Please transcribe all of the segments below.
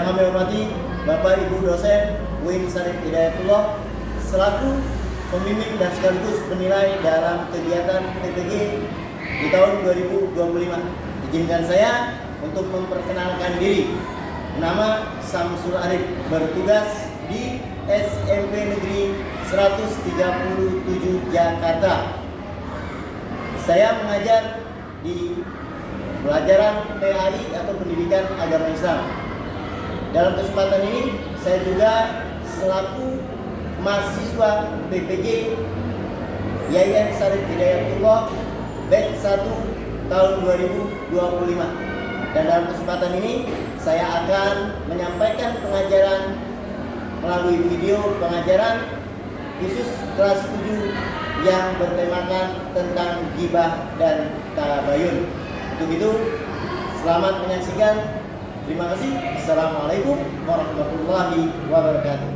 Yang kami hormati Bapak Ibu dosen UIN Syarif Hidayatullah selaku pembimbing dan sekaligus penilai dalam kegiatan PPG di tahun 2025. Izinkan saya untuk memperkenalkan diri. Nama Samsul Arif, bertugas di SMP Negeri 137 Jakarta. Saya mengajar di pelajaran PAI atau Pendidikan Agama Islam. Dalam kesempatan ini saya juga selaku mahasiswa PPG Yayan Syarif Hidayatullah batch 1 tahun 2025. Dan dalam kesempatan ini saya akan menyampaikan pengajaran melalui video pengajaran khusus kelas 7 yang bertemakan tentang ghibah dan tabayun. Untuk itu, selamat menyaksikan. Terima kasih. Assalamualaikum warahmatullahi wabarakatuh.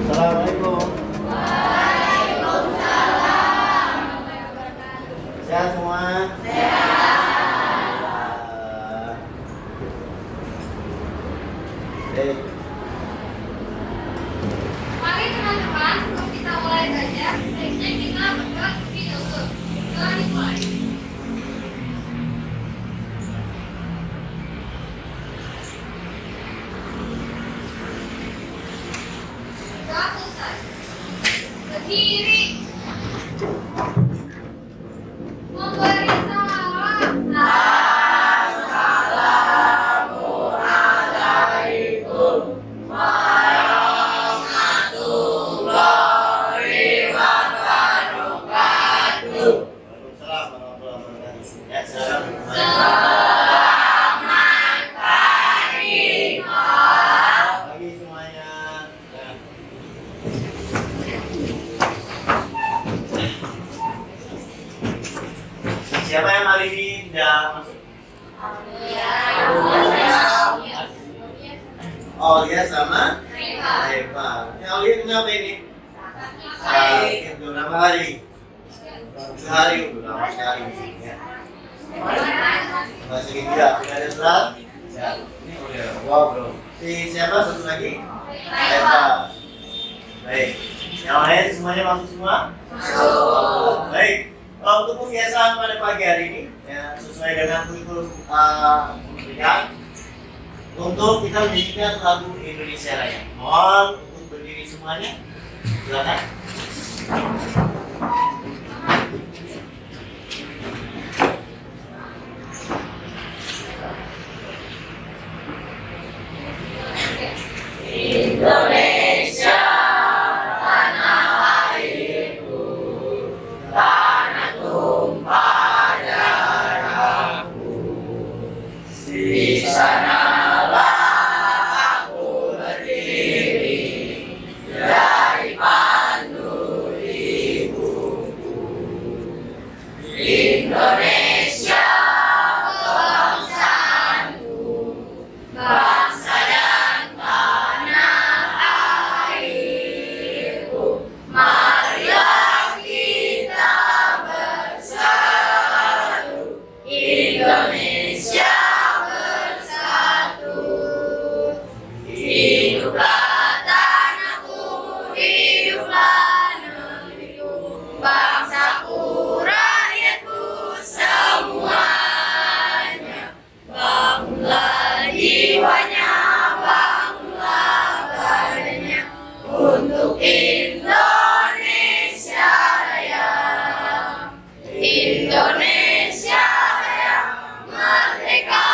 Assalamualaikum. Waalaikumsalam. Sehat semua? Sehat. Baik. Mari teman-teman, sebelum kita mulai belajar, baiknya kita berdoa terlebih dahulu. Doa dimulai. Doa selesai. Berdiri. Memberi salam. Waalaikumsalam warahmatullahi wabarakatuh. Ya, salam. Pagi semuanya. Ya. Siapa yang hari ini tidak masuk? Oh ya, sama Eva. Yang Aulia kenapa ini? Sakit berapa hari? 3 hari, udah lama sekali. Ya. Masih tidak ada surat? Ya. Ini udah. Wow, bro. Siapa satu lagi? Eva. Baik. Yang lain semuanya masuk semua? Masuk. Baik. Untuk kebiasaan pada pagi hari ini, ya, sesuai dengan kurikulum pendidikan, untuk kita menyanyikan lagu Indonesia Raya. Mohon untuk berdiri semuanya. Silakan. Indonesia, tanah airku, tanah tumpah darahku. Di sanalah aku berdiri, dari pandu ibuku. Indonesia, kebangsaanku, bangsa dan tanah airku. Marilah kita bersatu, Indonesia bersatu. Hiduplah tanahku, hiduplah negeriku, bangsaku, rakyatku semuanya. Bangunlah jiwanya, bangunlah badannya, untuk Indonesia Raya. Indonesia Raya, merdeka,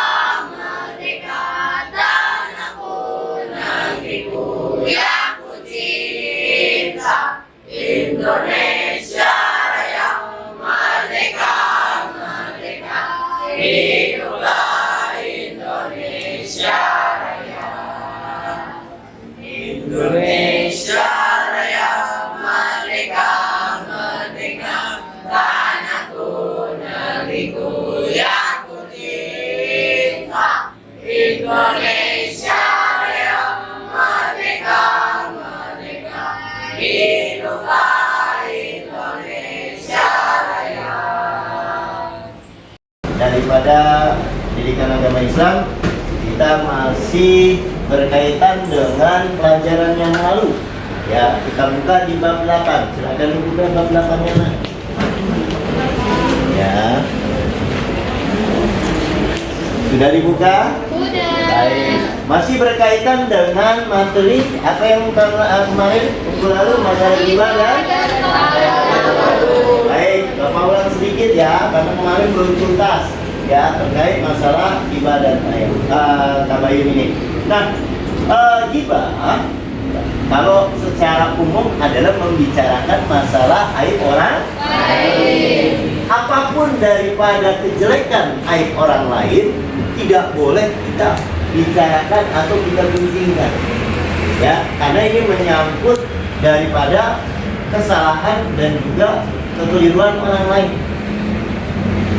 merdeka, tanahku, negeriku yang ku cinta. Indonesia Raya, merdeka, merdeka, hiduplah Indonesia Raya. Indonesia negeriku yang ku cinta, Indonesia Raya, merdeka, merdeka, hiduplah Indonesia Raya. Daripada pendidikan agama Islam, kita masih berkaitan dengan pelajaran yang lalu. Ya, kita buka di bab 8. Silakan dibuka bab 8-nya, Nak. Ya. Sudah dibuka? Sudah. Baik. Masih berkaitan dengan materi apa yang kemarin minggu lalu, masalah ghibah kan? Baik, Bapak ulang sedikit ya, karena kemarin belum tuntas ya terkait masalah ghibah dan tabayun ini. Nah, ghibah kalau secara umum adalah membicarakan masalah aib orang lain. Apapun daripada kejelekan aib orang lain tidak boleh kita bicarakan atau kita gunjingkan, ya, karena ini menyangkut daripada kesalahan dan juga kekeliruan orang lain.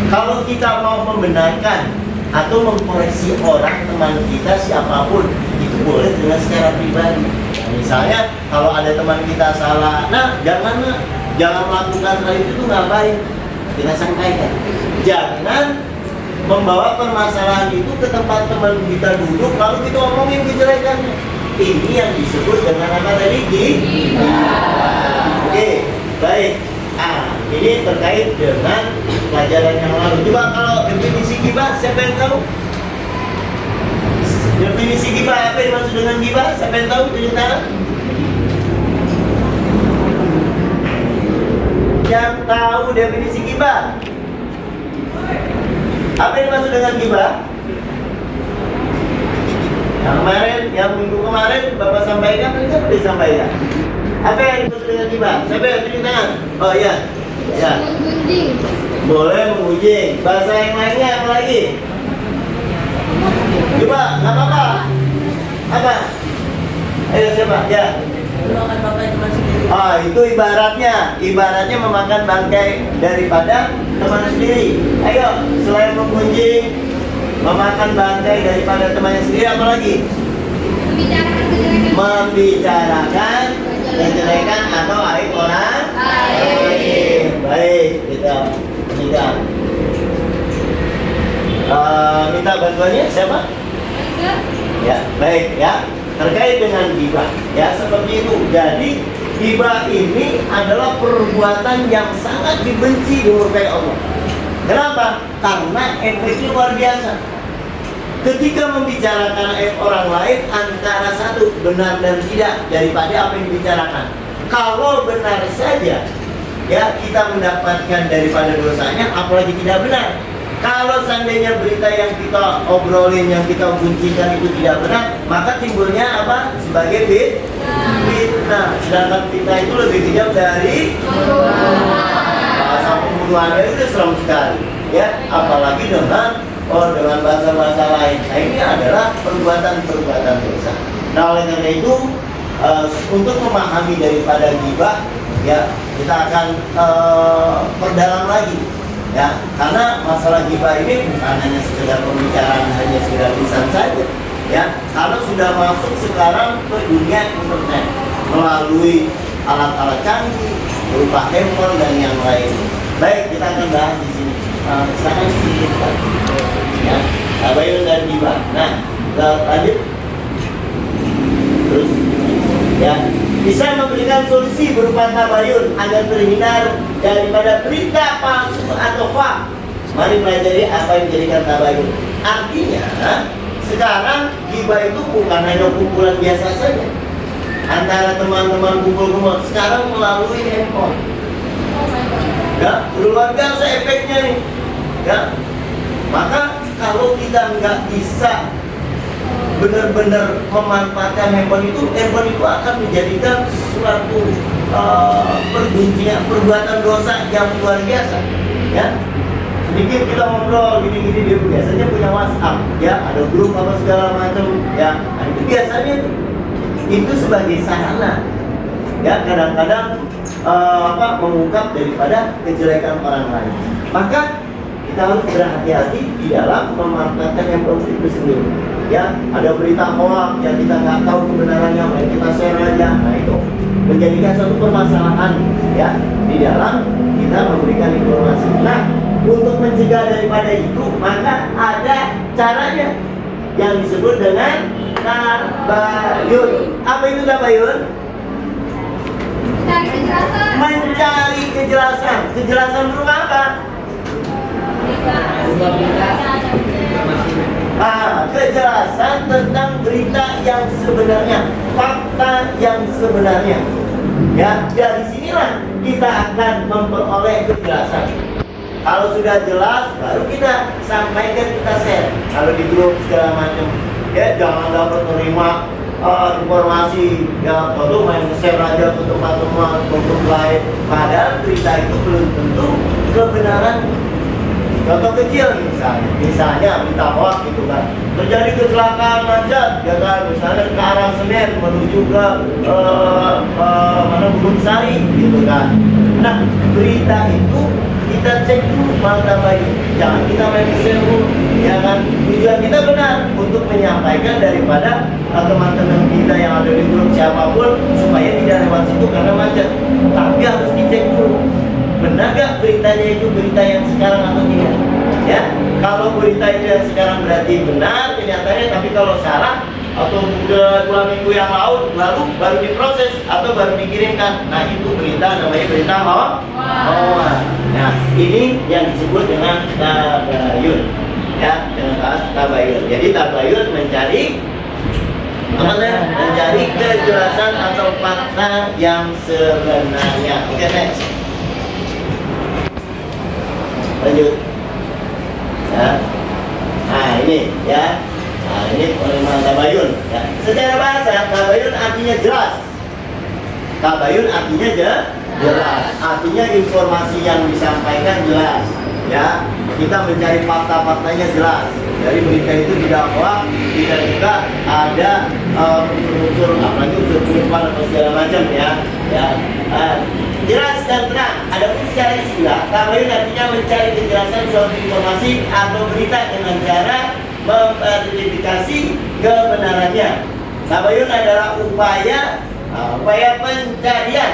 Kalau kita mau membenarkan atau mengkoreksi orang, teman kita siapapun, itu boleh dengan secara pribadi. Misalnya kalau ada teman kita salah, nah jangan melakukan hal itu tuh ngapain? Kita sampaikan. Jangan membawa permasalahan itu ke tempat teman kita duduk lalu kita omongin kejelekannya. Ini yang disebut dengan apa tadi? Oke, baik. Ini terkait dengan pelajaran yang lalu. Coba kalau definisi ghibah, siapa yang tahu? Definisi ghibah, apa yang dimaksud dengan ghibah? Siapa yang tahu? Tunjuk tangan. Yang tahu definisi ghibah? Apa yang dimaksud dengan ghibah? Yang minggu kemarin Bapak sampaikan, kan disampaikan. Apa yang dimaksud dengan ghibah? Siapa yang tunjuk tangan? Oh iya. Ya. Menggunjing. Boleh mengunjing. Bahasa yang lainnya apa lagi? Coba, nggak apa-apa. Apa? Ayo siapa? Ya. Memakan bangkai teman sendiri. Itu ibaratnya memakan bangkai daripada teman sendiri. Ayo, selain mengunjing, memakan bangkai daripada temannya sendiri, apa lagi? Membicarakan kejelekan atau aib orang lain. Baik, kita minta bantuannya siapa? Ya, baik ya. Terkait dengan ghibah, ya seperti itu. Jadi ghibah ini adalah perbuatan yang sangat dibenci dimurkai Allah. Kenapa? Karena efeknya luar biasa. Ketika membicarakan aib orang lain, antara satu benar dan tidak daripada apa yang dibicarakan. Kalau benar saja, ya kita mendapatkan daripada dosanya, apalagi tidak benar. Kalau seandainya berita yang kita obrolin, yang kita kuncikan itu tidak benar, maka timbulnya apa? Sebagai fitnah. Sedangkan fitnah itu lebih kejam dari bahasa pembunuhan itu serem sekali. Ya, apalagi dengan bahasa-bahasa lain. Nah, ini adalah perbuatan-perbuatan dosa. Nah, oleh karena itu, untuk memahami daripada ghibah, ya kita akan perdalam lagi. Ya, karena masalah ghibah ini bukan hanya sekedar pembicaraan, hanya sekedar lisan saja. Ya, karena sudah masuk sekarang ke dunia internet melalui alat-alat canggih, berupa handphone dan yang lain. Baik, kita akan bahas di sini. Sekarang kita, ya, tabayun dan ghibah. Nah, lanjut. Terus, ya. Bisa memberikan solusi berupa tabayun agar terhindar daripada berita palsu atau fak. Mari pelajari apa yang dijadikan tabayun. Artinya, sekarang ghibah itu bukan hanya kumpulan biasa saja antara teman-teman kumpul-kumpul. Sekarang melalui handphone. Ya, luar biasa efeknya nih. Ya, maka kalau kita nggak bisa benar-benar memanfaatkan handphone itu akan menjadikan suatu perbuatan dosa yang luar biasa. Ya, sedikit kita ngobrol gini-gini, dia biasanya punya WhatsApp, ya ada grup apa segala macam, ya. Nah, itu biasanya itu sebagai sarana, ya kadang-kadang mengungkap daripada kejelekan orang lain. Maka kita kita harus berhati-hati di dalam memanfaatkan handphone itu sendiri. Ya, ada berita hoax yang kita nggak tahu kebenarannya, main kita share aja. Nah itu menjadikan satu permasalahan ya di dalam kita memberikan informasi. Nah, untuk mencegah daripada itu maka ada caranya yang disebut dengan tabayun. Apa itu tabayun? Cari kejelasan. Mencari kejelasan. Kejelasan berupa apa? Kejelasan tentang berita yang sebenarnya, fakta yang sebenarnya. Ya, dari sinilah kita akan memperoleh kejelasan. Kalau sudah jelas, baru kita sampaikan, kita share. Kalau di grup segala macam, ya jangan dapat menerima informasi ya baru main share aja ke teman-teman untuk lain. Padahal berita itu belum tentu kebenaran. Contoh kecil misalnya berita hoax gitu kan, terjadi kecelakaan macet ya kan, misalnya ke arah Senen menuju ke mana Gunung Sari gitu kan. Nah berita itu kita cek dulu tabayun, jangan kita main share dulu ya kan. Tujuan kita benar untuk menyampaikan daripada teman-teman kita yang ada di grup siapapun supaya tidak lewat situ karena macet, tapi harus dicek dulu benar gak beritanya itu berita yang sekarang atau tidak ya. Kalau berita itu yang sekarang berarti benar kenyataannya, tapi kalau salah atau udah 2 minggu yang lalu baru diproses atau baru dikirimkan, nah itu berita namanya berita hoax. Nah ini yang disebut dengan tabayun ya, dengan tabayun. Jadi tabayun mencari mencari kejelasan atau fakta yang sebenarnya. Oke, next. Lanjut ya. Nah ini ya, nah ini penerimaan tabayun ya. Secara bahasa tabayun artinya jelas. Tabayun artinya jelas, artinya informasi yang disampaikan jelas ya. Kita mencari fakta-faktanya jelas. Dari berita itu tidak hoax, tidak juga ada unsur apalagi unsur penipuan atau segala macam ya. Jelas dan terang. Adapun secara istilah, tabayun artinya mencari kejelasan suatu informasi atau berita dengan cara memverifikasi kebenarannya. Tabayun adalah upaya pencarian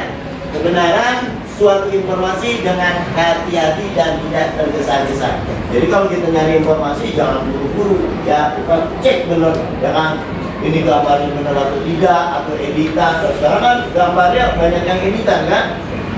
kebenaran suatu informasi dengan hati-hati dan tidak tergesa-gesa. Jadi kalau kita nyari informasi jangan buru-buru ya, kita cek benar ya kan, ini gambarnya benar atau tidak, atau editan. Sekarang kan gambarnya banyak yang editan kan.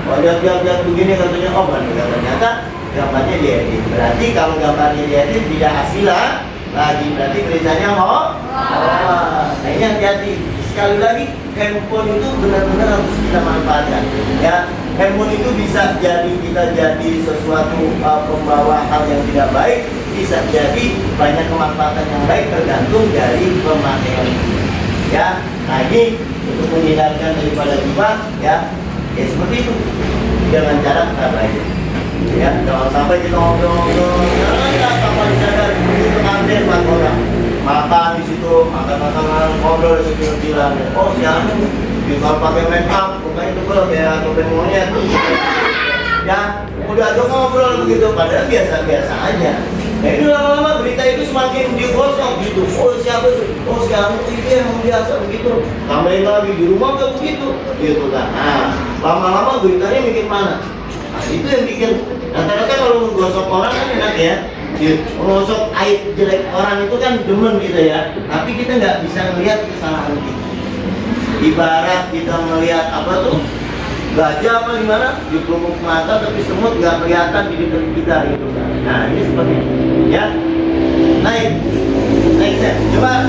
Lihat begini katanya, oh benar, ternyata gambarnya diedit. Berarti kalau gambarnya diedit tidak asilah lagi, berarti beritanya hoax. Nah ini hati-hati. Sekali lagi, handphone itu benar-benar harus kita manfaatkan ya. Handphone itu bisa jadi kita jadi sesuatu pembawa hal yang tidak baik, bisa jadi banyak kemanfaatan yang baik, tergantung dari pemakaian ya. Nah ini untuk menghindarkan daripada riba ya, ya seperti itu dengan cara tabayun ya. Jangan sampai kita ngobrol-ngobrol ya, tanpa disadar begitu ambil 4 orang makan di situ, makan ngobrol di situ bilang, oh siapa kalau pakai make up bukannya tebel kayak topeng monyet ya, udah tuh ngobrol begitu padahal biasa-biasa aja. Nah ini lama-lama berita itu semakin digosok gitu. Oh siapa tuh? Oh siapa itu yang biasa begitu. Tambahin lagi di rumah nggak begitu gitu kan. Nah lama-lama beritanya bikin mana? Nah itu yang bikin. Rata-rata kalau menggosok orang kan enak ya. Menggosok aib jelek orang itu kan demen gitu ya. Tapi kita nggak bisa melihat kesalahan kita. Ibarat kita melihat apa tuh, gajah apa gimana di pelupuk mata tapi semut nggak kelihatan di dekat kita gitu kan. Nah ini seperti itu ya. Naik coba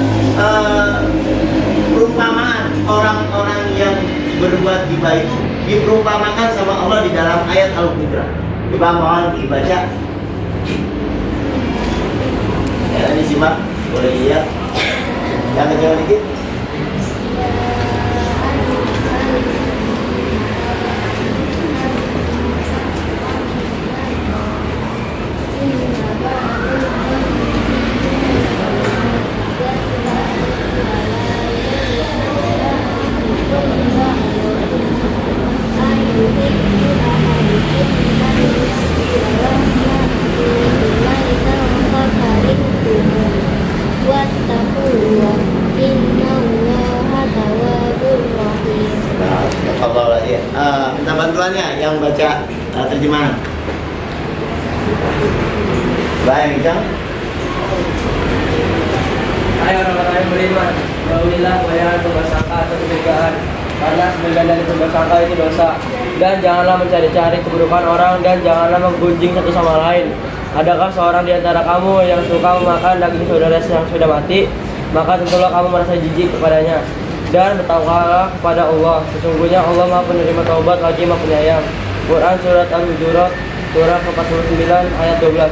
perumpamaan orang-orang yang berbuat riba itu diperumpamakan sama Allah di dalam ayat Al-Hujurat. Coba mohon dibaca ya, disimak boleh lihat yang kecil dikit. terjemahan. Baik, Kang. Hai orang-orang yang beriman, jauhilah kebanyakan prasangka atau kecurigaan, karena sebagian dari prasangka itu dosa. Dan janganlah mencari-cari keburukan orang, dan janganlah menggunjing satu sama lain. Adakah seorang di antara kamu yang suka memakan daging saudara yang sudah mati? Maka tentulah kamu merasa jijik kepadanya. Dan bertakwalah kepada Allah. Sesungguhnya Allah Maha Penerima Taubat lagi Maha Penyayang. Quran Surat Al-Hujurat Surah ke-49 ayat 12.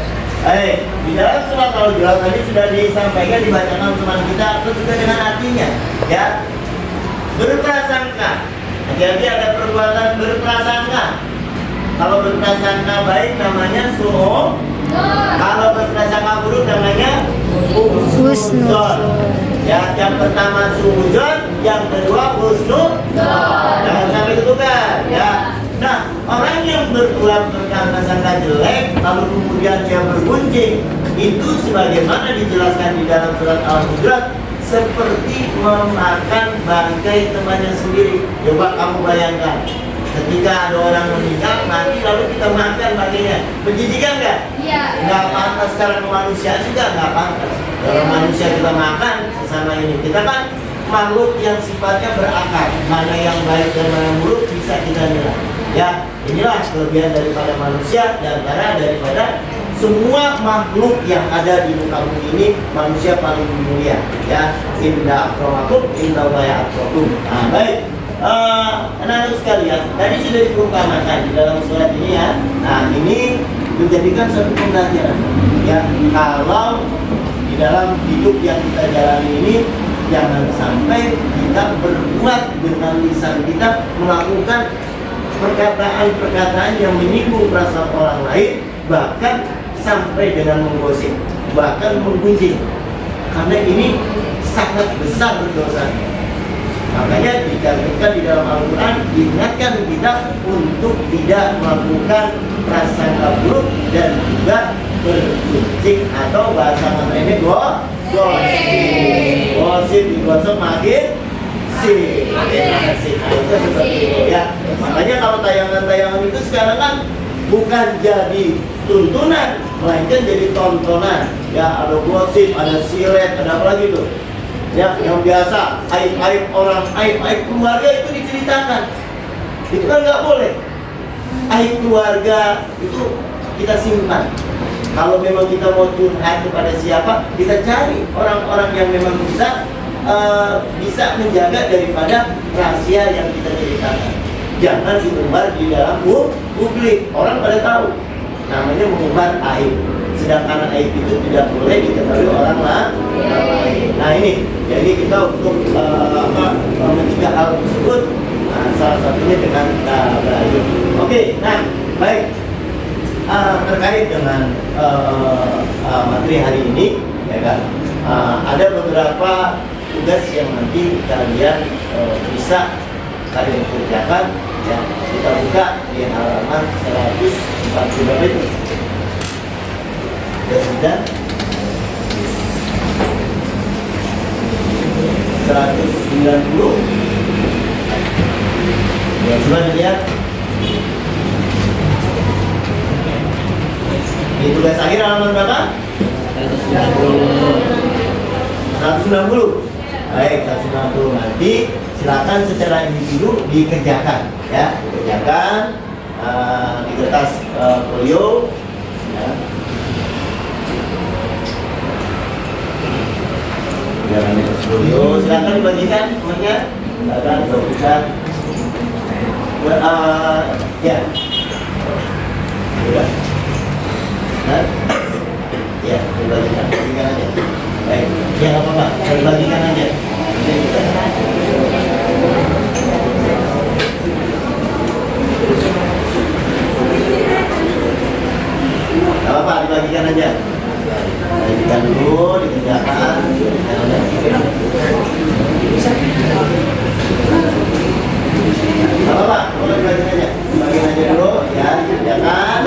Di dalam surat Al-Hujurat tadi sudah disampaikan, dibacakan teman kita, terus juga dengan artinya, ya. Berprasangka. Jadi ada perbuatan berprasangka. Kalau berprasangka baik namanya su'on. Kalau berprasangka buruk namanya husnuzon. Ya, yang pertama su'udzon, yang kedua husnuzon. Jangan sampai ketukar, ya. Nah, orang yang berbuat berprasangka jelek lalu kemudian dia bergunjing, itu sebagaimana dijelaskan di dalam surat Al-Hujurat, seperti memakan bangkai temannya sendiri. Coba kamu bayangkan, ketika ada orang meninggal mati lalu kita makan bangkainya, menjijikan nggak? Iya. Nggak pantas. Secara kemanusiaan juga nggak pantas. Kalau manusia kita makan sesama ini, kita kan makhluk yang sifatnya berakal, mana yang baik dan mana yang buruk bisa kita nilai. Ya, inilah kelebihan daripada manusia, dan daripada semua makhluk yang ada di muka bumi ini, manusia paling mulia. Ya, inna akramakum indallahi atqakum. Nah, baik. Anak-anak sekalian, tadi sudah diumpamakan di dalam surat ini, ya. Nah, ini menjadikan satu pembelajaran. Ya, kalau di dalam hidup yang kita jalani ini, jangan sampai kita berbuat dengan lisan kita, melakukan perkataan-perkataan yang menyinggung perasaan orang lain, bahkan sampai dengan menggosip, bahkan menggunjing. Karena ini sangat besar dosanya. Makanya dikatakan di dalam Al-Quran, diingatkan kita untuk tidak melakukan prasangka buruk dan juga bergunjing, atau bahasa mantranya gosip digosok makin sih. Nah, itu seperti itu, ya. Makanya kalau tayangan-tayangan itu sekarang kan bukan jadi tuntunan, melainkan jadi tontonan. Ya, ada gosip, ada silet, ada apa lagi tuh? Ya, yang biasa aib-aib orang, aib-aib keluarga itu diceritakan. Itu kan nggak boleh. Aib keluarga itu kita simpan. Kalau memang kita mau curhat kepada siapa, kita cari orang-orang yang memang bisa menjaga daripada rahasia yang kita ceritakan. Jangan diumbar di dalam publik. Orang pada tahu. Namanya mengumbar aib. Sedangkan aib itu tidak boleh diketahui orang lain. Nah, ini jadi kita untuk mencegah hal tersebut, salah satunya dengan beraib. Oke, nah baik. Terkait dengan materi hari ini, ya kan, ada beberapa tugas yang nanti kalian bisa kalian kerjakan. Ya, kita buka di halaman 140 berapa itu? Ya sudah. 190. Ya, coba dilihat. Ini tugas akhir halaman berapa? 190. Baik, 190. Nanti silakan secara individu dikerjakan, ya, dikerjakan di kertas folio, ya. Jangan di kertas folio, silakan dibagikan temannya, silakan dibagikan. Ya, sudah. Nah, ya, bagikan aja. Baik, ya nggak apa-apa, bagikan aja. Gak apa-apa, dibagikan aja. Bagikan dulu, dikerjakan. Gak apa-apa, boleh dibagikan aja. Dibagikan aja dulu, ya, dikerjakan.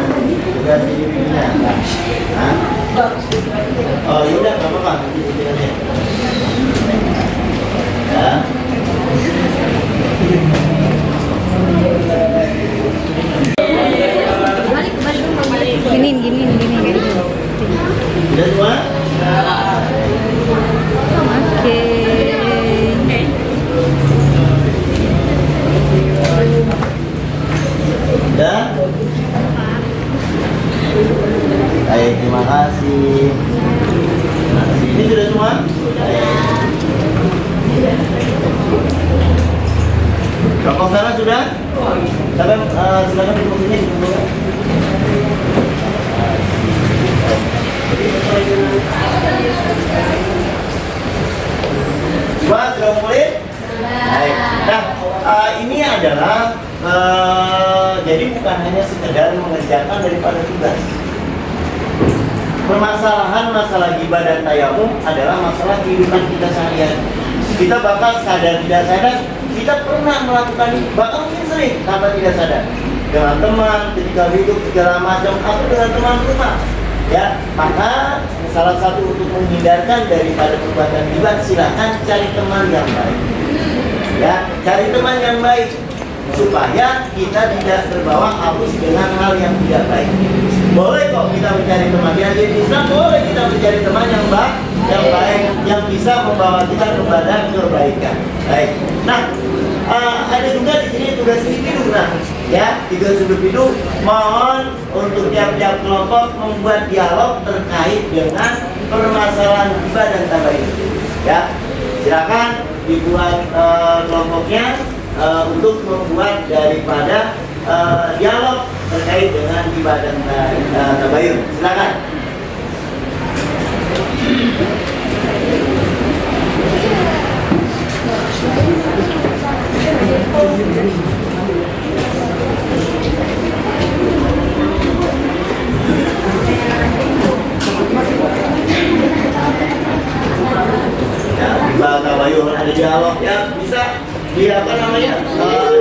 Tugas individunya. Nah. Oh, yaudah, gak apa-apa, dibagikan aja. Ya. Sudah semua? Oke. Sudah? Baik, terima kasih. Ini sudah semua? Kelompok sana sudah? Silakan silakan duduk sini. Semua sudah mulai? Baik. Nah, ini adalah jadi bukan hanya sekedar mengerjakan daripada tugas. Permasalahan masalah ghibah dan tayamum adalah masalah kehidupan kita sehari-hari. Kita bakal sadar tidak sadar, kita pernah melakukan ini, bahkan mungkin sering tanpa tidak sadar. Dengan teman, ketika hidup segala macam, atau dengan teman rumah. Ya, maka salah satu untuk menghindarkan daripada perbuatan ghibah, silakan cari teman yang baik. Ya, cari teman yang baik supaya kita tidak terbawa arus dengan hal yang tidak baik. Boleh kok kita mencari teman yang di Islam, boleh kita mencari teman yang baik, yang bisa membawa kita kepada kebaikan. Baik. Nah, ada juga di sini tugas individu. Nah, ya, tugas individu mohon untuk tiap-tiap kelompok membuat dialog terkait dengan permasalahan ghibah dan tabayun. Ya, silakan dibuat kelompoknya untuk membuat daripada dialog terkait dengan ghibah dan tabayun. Silakan. Ya, ghibah tabayun ada dialog ya, bisa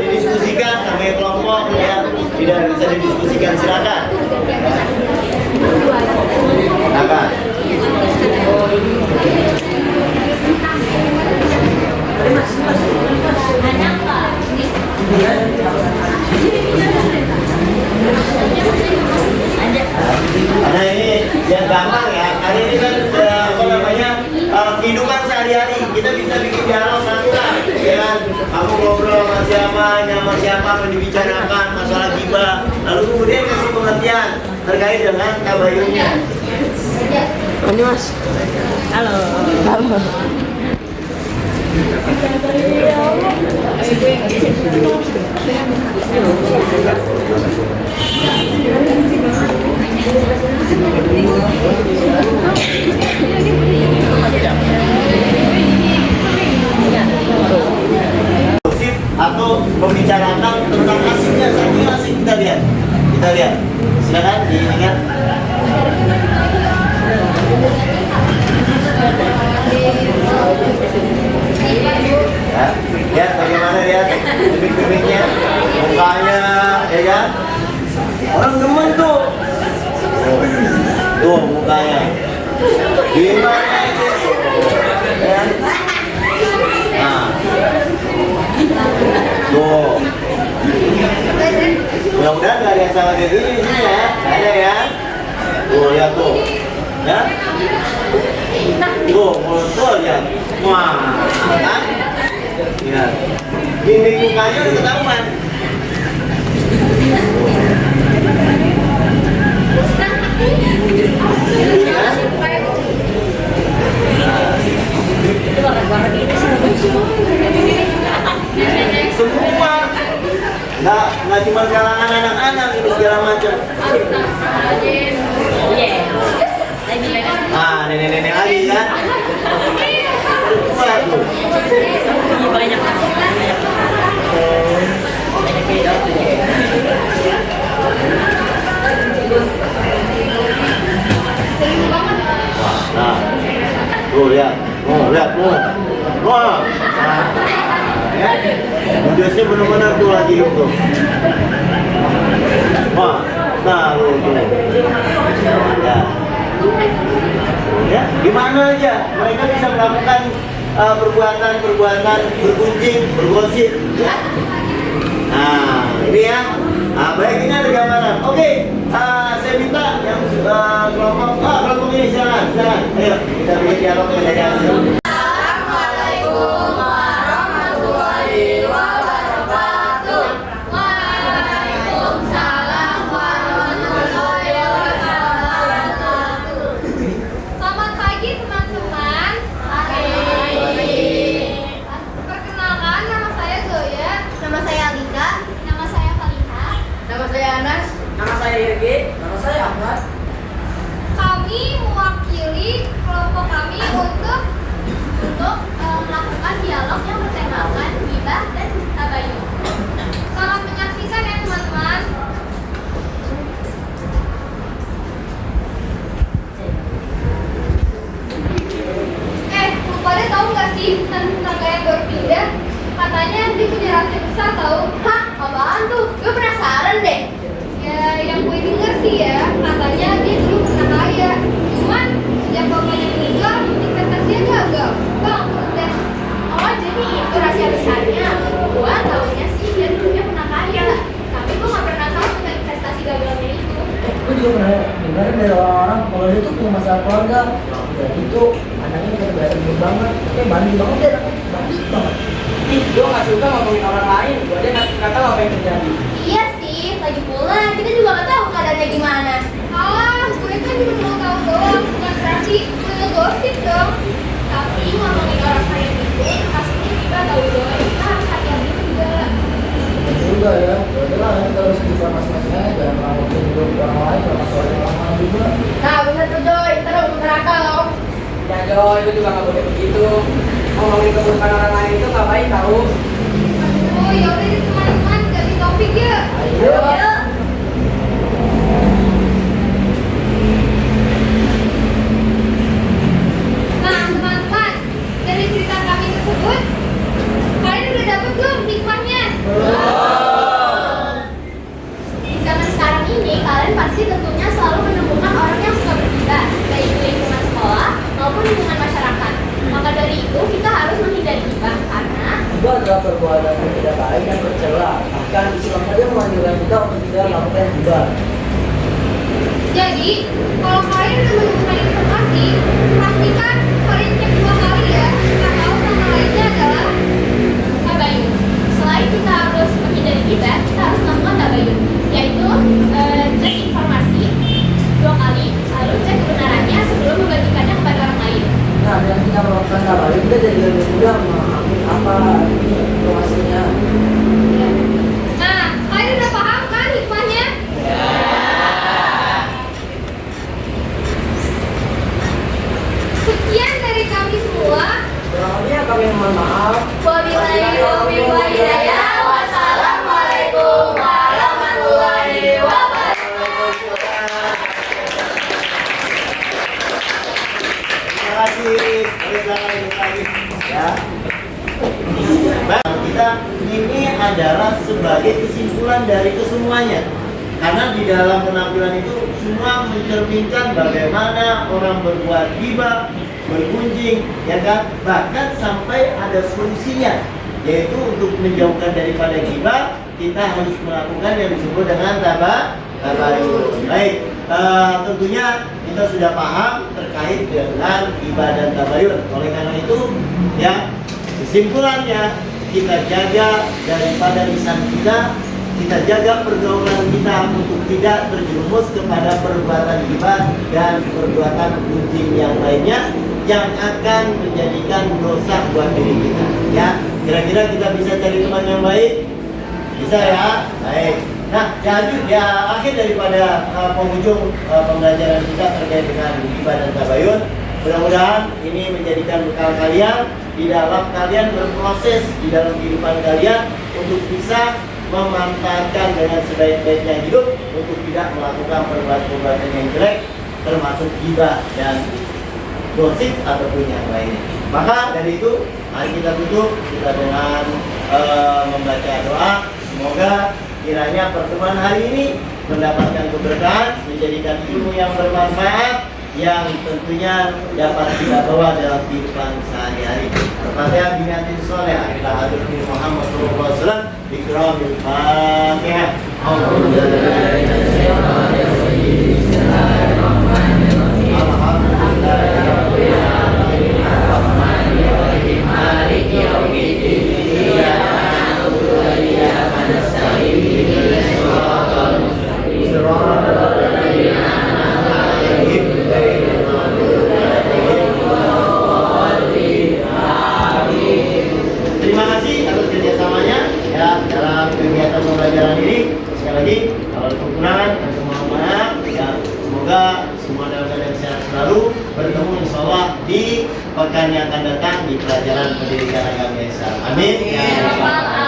didiskusikan namanya kelompok ya, tidak bisa didiskusikan, silakan. Silakan. Karena ini yang gampang ya, karena ini kan kehidupan sehari-hari, kita bisa bikin dialog natural, ya kan? Kamu ngobrol sama siapa, dibicarakan masalah ghibah, lalu kemudian kasih pengertian terkait dengan tabayunnya. Ini Mas. Halo. Halo. Atau membicarakan tentang asiknya, saking asik kita lihat, silakan diingat. Ya, bagaimana lihat bibit-bibitnya, mukanya, ya kan? Orang demen tuh, tuh mukanya, gimana itu? Ya. Nah, tuh, mudah-mudahan nggak ada yang salah kayak gini ya, nggak ada ya. Tuh lihat tuh, ya. Tuh mulut tuh ya, wah, kan? Ya, gini mukanya udah ketahuan. Semua, nggak cuma kalangan anak-anak ini segala macam. Ah, nenek-nenek lagi kan? Banyak. Nah, tuh lihat, lihat. Wah, ya, videonya benar-benar tuh lagi itu. Wah, nah tuh. Ya, di mana aja mereka bisa melakukan perbuatan bergunjing, bergosip. Ya. Nah, ini ya, Nah, baik, ini ada gambaran. Oke, saya minta yang kelompok ini silakan. Ayo kita bikin dialog yang dari hasil. Assalamualaikum warahmatullahi wabarakatuh. Waalaikumsalam warahmatullahi wabarakatuh. Selamat pagi teman-teman. Perkenalkan, nama saya Zoya. Nama saya Alika. Nama saya Faliha. Nama saya Anas. Nama saya Irgi. Nama saya Ahmad. Kami mewakili kelompok kami untuk melakukan dialog yang bertemakan ghibah dan tabayun. Selamat menyaksikan ya teman-teman. Lu pada tahu nggak sih tentang tetangga yang baru pindah? Katanya dia punya rahasia besar tahu. Hah? Apaan tuh? Gue penasaran deh. Ya, yang gue denger sih ya, katanya dia dulu pernah kaya. Cuman sejak bapaknya meninggal, investasinya gagal. Bang, deh. Oh, jadi itu rahasia besarnya. Gue taunya sih dia dulunya pernah kaya. Tapi gue nggak pernah tahu tentang investasi gagalnya itu. Gue juga pernah dengar dari orang-orang kalau dia tuh punya masalah keluarga. Dan itu anaknya kelihatan banget, kayak banding banget deh, banding banget. Ih, gue gak suka ngomongin orang lain. Gue aja gak tahu apa yang terjadi. Iya sih, lagi pula kita juga nggak tahu keadaannya gimana. Alah, gue kan cuma mau tahu doang, bukan berarti gue ngegosip dong. Tapi ngomongin orang kaya itu, pastinya kita tahu doang. Kita harus hati-hati juga. Juga ya, udahlah kita harus bisa masing-masing aja, jangan ngomongin hidup orang lain, sama soal orang lain juga. Nah, bener tuh Joy, ntar aku neraka loh. Ya Joy, itu juga gak boleh begitu. Ngomongin keburukan orang lain itu gak baik tau. Oh, yaudah deh teman-teman, ganti topik ya. Ayo. Nah, teman-teman, dari cerita kami tersebut, kalian udah dapet belum hikmahnya? Di zaman sekarang ini, kalian pasti tentunya selalu menemukan orang yang suka bergibah, baik itu lingkungan sekolah maupun lingkungan masyarakat. Maka dari itu, kita harus menghindari gibah karena Itu adalah perbuatan yang tidak baik dan tercela. Bahkan Islam saja menganjurkan kita untuk tidak melakukan gibah. jadi, kalau kalian udah menemukan informasi, pastikan kalian cek 2 kali ya. Atau nama lainnya adalah tabayun. Selain kita harus menghindari gibah, kita harus melakukan tabayun, yaitu cek informasi 2 kali, lalu cek kebenarannya sebelum membagikannya kepada orang lain. Nah, dengan kita melakukan tabayun, kita jadi lebih mudah memahami apa informasinya. Nah, kalian udah paham kan hikmahnya? Sekian dari kami semua. Kurang lebihnya kami mohon maaf. Wabillahi taufiq wal hidayah. Wassalamualaikum warahmatullahi wabarakatuh. Terima kasih. Mari silakan duduk lagi. Ya. Baik, kita ini adalah sebagai kesimpulan dari kesemuanya. Karena di dalam penampilan itu semua mencerminkan bagaimana orang berbuat ghibah, bergunjing, ya kan? Bahkan sampai ada solusinya, yaitu untuk menjauhkan daripada ghibah, kita harus melakukan yang disebut dengan tabayun. Baik, tentunya kita sudah paham terkait dengan ghibah dan tabayun. Oleh karena itu, ya kesimpulannya kita jaga daripada lisan kita jaga pergaulan kita untuk tidak terjerumus kepada perbuatan ghibah dan perbuatan gunjing yang lainnya yang akan menjadikan dosa buat diri kita. Ya, kira-kira kita bisa cari teman yang baik? Bisa ya? Baik. Nah, ya akhir daripada penghujung pembelajaran kita terkait dengan ghibah dan tabayun. Mudah-mudahan ini menjadikan bekal kalian di dalam kalian berproses di dalam kehidupan kalian untuk bisa memanfaatkan dengan sebaik-baiknya hidup untuk tidak melakukan perbuatan-perbuatan yang jelek termasuk ghibah dan gosip ataupun yang lainnya. Maka dari itu mari kita tutup kita dengan membaca doa. Semoga kiranya pertemuan hari ini mendapatkan keberkahan, menjadikan ilmu yang bermanfaat yang tentunya dapat kita bawa dalam kehidupan sehari-hari. Al-Fatihah biniatin soleh ila hadrati Muhammad sallallahu alaihi wasallam. Ikramil Fatihah. Terima kasih atas kerjasamanya ya dalam kegiatan pembelajaran ini. Sekali lagi kalau ada kekurangan dan maaf ya, semoga semua dalam keadaan sehat selalu. Bertemu insya Allah di pekan yang akan datang di pelajaran pendidikan agama Islam. Amin. Ya.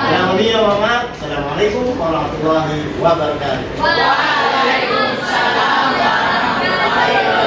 Yang lebih mohon maaf. Assalamualaikum warahmatullahi wabarakatuh. Waalaikumsalam warahmatullahi wabarakatuh.